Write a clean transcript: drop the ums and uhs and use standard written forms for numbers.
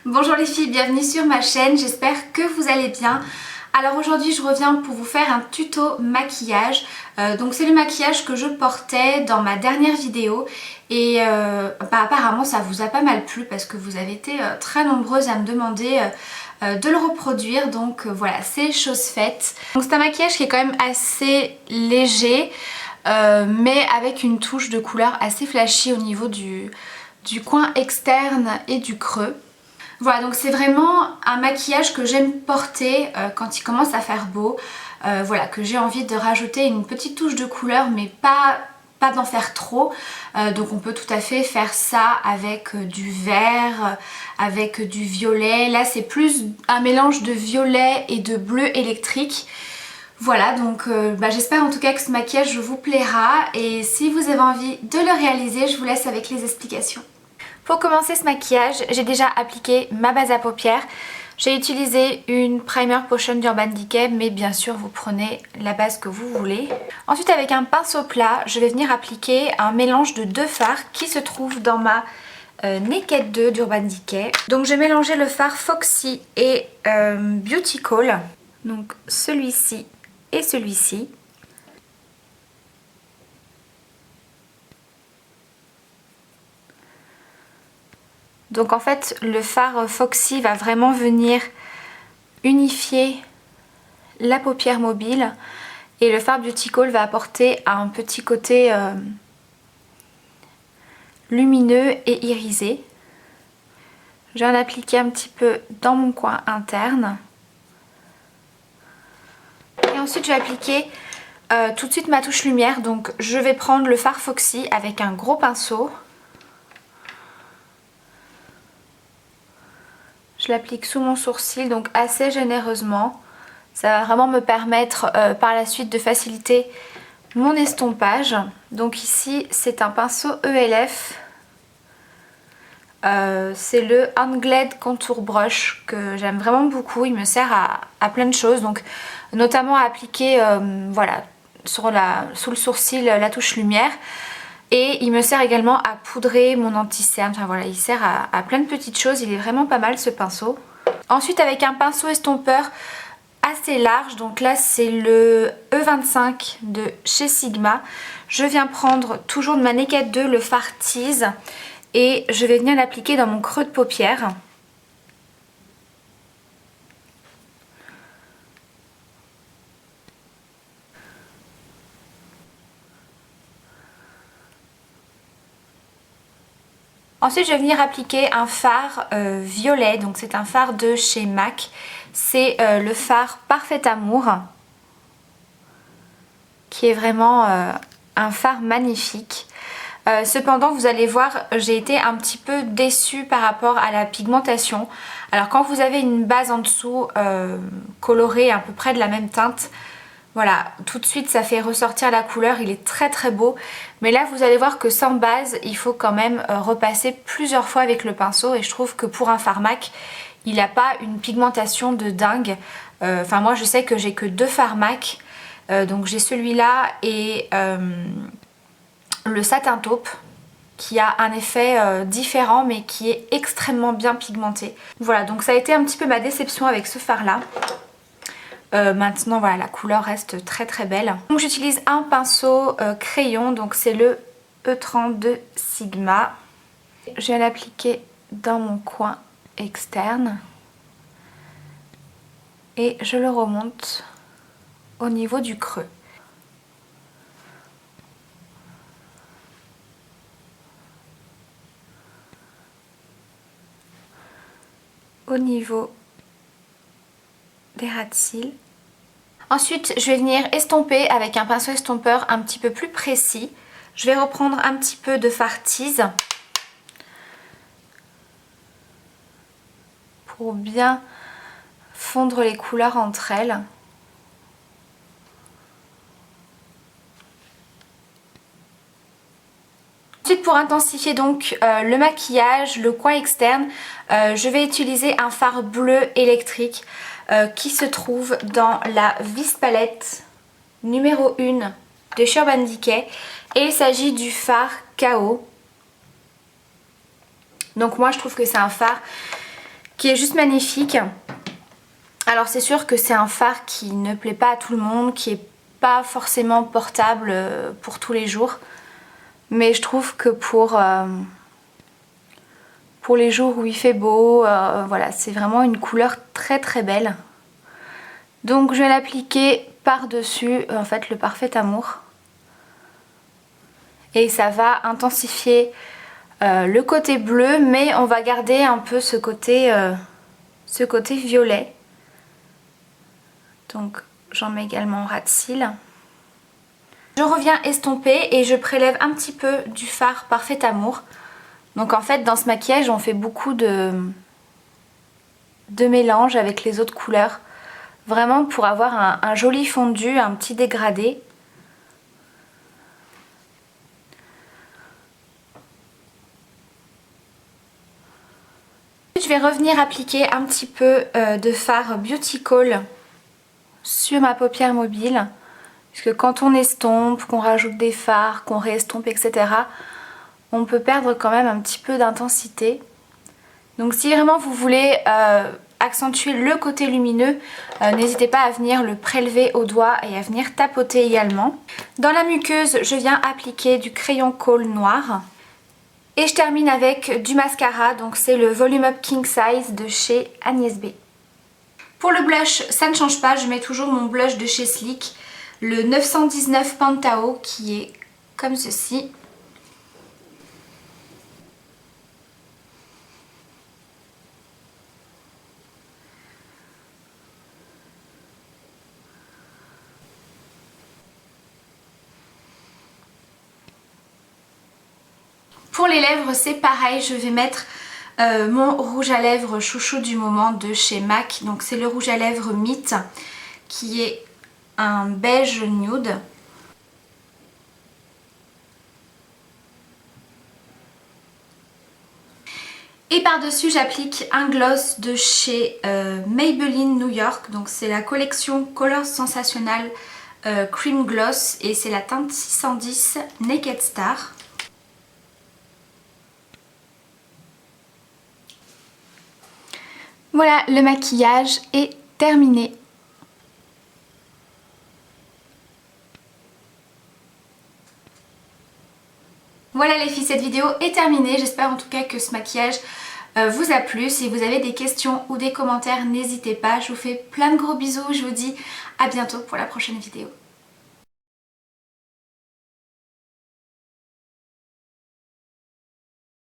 Bonjour les filles, bienvenue sur ma chaîne, j'espère que vous allez bien. Alors aujourd'hui je reviens pour vous faire un tuto maquillage. Donc c'est le maquillage que je portais dans ma dernière vidéo et apparemment ça vous a pas mal plu parce que vous avez été très nombreuses à me demander de le reproduire. Donc voilà, c'est chose faite. Donc c'est un maquillage qui est quand même assez léger mais avec une touche de couleur assez flashy au niveau du coin externe et du creux. Voilà, donc c'est vraiment un maquillage que j'aime porter quand il commence à faire beau. Voilà, que j'ai envie de rajouter une petite touche de couleur mais pas d'en faire trop. Donc on peut tout à fait faire ça avec du vert, avec du violet. Là c'est plus un mélange de violet et de bleu électrique. Voilà, donc j'espère en tout cas que ce maquillage vous plaira et si vous avez envie de le réaliser, je vous laisse avec les explications. Pour commencer ce maquillage, j'ai déjà appliqué ma base à paupières. J'ai utilisé une primer potion d'Urban Decay, mais bien sûr vous prenez la base que vous voulez. Ensuite avec un pinceau plat, je vais venir appliquer un mélange de deux fards qui se trouve dans ma Naked 2 d'Urban Decay. Donc j'ai mélangé le fard Foxy et Beauty Call, donc celui-ci et celui-ci. Donc en fait le fard Foxy va vraiment venir unifier la paupière mobile et le fard Beauty Call va apporter un petit côté lumineux et irisé. Je vais en appliquer un petit peu dans mon coin interne. Et ensuite je vais appliquer tout de suite ma touche lumière. Donc je vais prendre le fard Foxy avec un gros pinceau. Je l'applique sous mon sourcil, donc assez généreusement. Ça va vraiment me permettre par la suite de faciliter mon estompage. Donc ici, c'est un pinceau ELF. C'est le Handglide Contour Brush que j'aime vraiment beaucoup. Il me sert à plein de choses. Donc notamment à appliquer voilà, sous le sourcil la touche lumière. Et il me sert également à poudrer mon anti-cerne. Enfin voilà, il sert à plein de petites choses. Il est vraiment pas mal ce pinceau. Ensuite avec un pinceau estompeur assez large, donc là c'est le E25 de chez Sigma. Je viens prendre toujours de ma Naked 2 le fard Tease et je vais venir l'appliquer dans mon creux de paupière. Ensuite je vais venir appliquer un fard violet, donc c'est un fard de chez MAC. C'est le fard Parfait Amour, qui est vraiment un fard magnifique. Cependant vous allez voir, j'ai été un petit peu déçue par rapport à la pigmentation. Alors quand vous avez une base en dessous colorée à peu près de la même teinte, voilà, tout de suite ça fait ressortir la couleur, il est très très beau. Mais là vous allez voir que sans base, il faut quand même repasser plusieurs fois avec le pinceau. Et je trouve que pour un fard MAC, il n'a pas une pigmentation de dingue. Enfin moi je sais que j'ai que deux fards MAC. Donc j'ai celui-là et le satin taupe qui a un effet différent mais qui est extrêmement bien pigmenté. Voilà, donc ça a été un petit peu ma déception avec ce fard là. Maintenant voilà, la couleur reste très très belle. Donc j'utilise un pinceau crayon, donc c'est le E30 de Sigma. Je viens l'appliquer dans mon coin externe et je le remonte au niveau du creux. Au niveau des ras de cils. Ensuite je vais venir estomper avec un pinceau estompeur un petit peu plus précis. Je vais reprendre un petit peu de fard Tease pour bien fondre les couleurs entre elles. Ensuite pour intensifier donc le maquillage, le coin externe, je vais utiliser un fard bleu électrique qui se trouve dans la Vis Palette numéro 1 de chez Urban Decay. Et il s'agit du fard KO. Donc moi je trouve que c'est un fard qui est juste magnifique. Alors c'est sûr que c'est un fard qui ne plaît pas à tout le monde, qui est pas forcément portable pour tous les jours. Mais je trouve que pour les jours où il fait beau, voilà, c'est vraiment une couleur très très belle. Donc je vais l'appliquer par-dessus en fait le Parfait Amour. Et ça va intensifier le côté bleu, mais on va garder un peu ce côté violet. Donc j'en mets également en ras de cils. Je reviens estomper et je prélève un petit peu du fard Parfait Amour. Donc en fait dans ce maquillage on fait beaucoup de mélange avec les autres couleurs. Vraiment pour avoir un joli fondu, un petit dégradé. Je vais revenir appliquer un petit peu de fard Beauty Call sur ma paupière mobile. Parce que quand on estompe, qu'on rajoute des fards, qu'on réestompe, etc., on peut perdre quand même un petit peu d'intensité. Donc si vraiment vous voulez accentuer le côté lumineux, n'hésitez pas à venir le prélever au doigt et à venir tapoter également. Dans la muqueuse, je viens appliquer du crayon Kohl noir. Et je termine avec du mascara, donc c'est le Volume Up King Size de chez Agnès B. Pour le blush, ça ne change pas, je mets toujours mon blush de chez Sleek, le 919 Pantao qui est comme ceci. Pour les lèvres c'est pareil, je vais mettre mon rouge à lèvres chouchou du moment de chez MAC. Donc c'est le rouge à lèvres Meet qui est un beige nude. Et par-dessus j'applique un gloss de chez Maybelline New York. Donc c'est la collection Color Sensational Cream Gloss et c'est la teinte 610 Naked Star. Voilà, le maquillage est terminé. Voilà les filles, cette vidéo est terminée. J'espère en tout cas que ce maquillage vous a plu. Si vous avez des questions ou des commentaires, n'hésitez pas. Je vous fais plein de gros bisous. Je vous dis à bientôt pour la prochaine vidéo.